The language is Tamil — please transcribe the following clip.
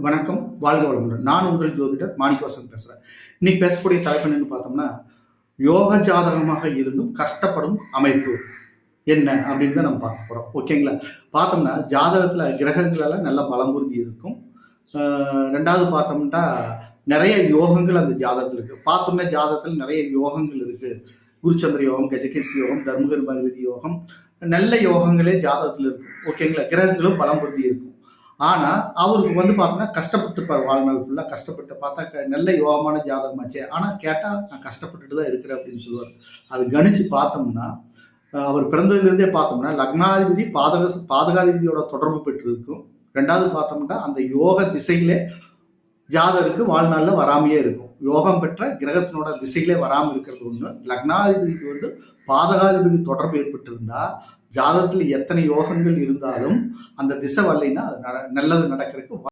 வணக்கம், வாழ்க வளமுடன். நான் உங்கள் ஜோதிடர் மாணிக்கவாசன் பேசுறேன். இன்னைக்கு பேசக்கூடிய தலைப்பு என்னன்னு பார்த்தோம்னா, யோக ஜாதகமாக இருந்தும் கஷ்டப்படும் அமைப்பு என்ன அப்படின்னு தான் நம்ம பார்க்க போறோம். ஓகேங்களா? பார்த்தோம்னா ஜாதகத்துல கிரகங்கள் எல்லாம் நல்ல பலம் பொருந்தி இருக்கும். 2வது பார்த்தோம்னா நிறைய யோகங்கள் அந்த ஜாதகத்துல இருக்கு. பார்த்தோம்னா ஜாதகத்துல நிறைய யோகங்கள் இருக்கு. குருச்சந்திர யோகம், கஜகேசரி யோகம், தர்மகர்மாதிபதி யோகம், நல்ல யோகங்களே ஜாதகத்துல இருக்கு. ஓகேங்களா? கிரகங்களும் பலம் பொருந்தி இருக்கும். ஆனா அவருக்கு பார்த்தோம்னா கஷ்டப்பட்டு வாழ்நாள் ஃபுல்லா கஷ்டப்பட்டு பார்த்தா நல்ல யோகமான ஜாதகமாச்சே. ஆனா கேட்டா நான் கஷ்டப்பட்டுட்டு தான் இருக்கிறேன் அப்படின்னு சொல்லுவார். அது கணிச்சு பார்த்தோம்னா அவர் பிறந்ததுலேருந்தே பார்த்தோம்னா லக்னாதிபதி பாதகாதிபதியோட தொடர்பு பெற்றிருக்கும். 2வது பார்த்தோம்னா அந்த யோக திசையிலே ஜாதகருக்கு வாழ்நாளில் வராமையே இருக்கும். யோகம் பெற்ற கிரகத்தினோட திசையிலே வராமல் இருக்கிறது ஒன்று. லக்னாதிபதிக்கு பாதகாதிபதி தொடர்பு ஏற்பட்டிருந்தா ஜாதகத்தில் எத்தனை யோகங்கள் இருந்தாலும் அந்த திசை வரலைன்னா அது நல்லது நடக்கிறதுக்கு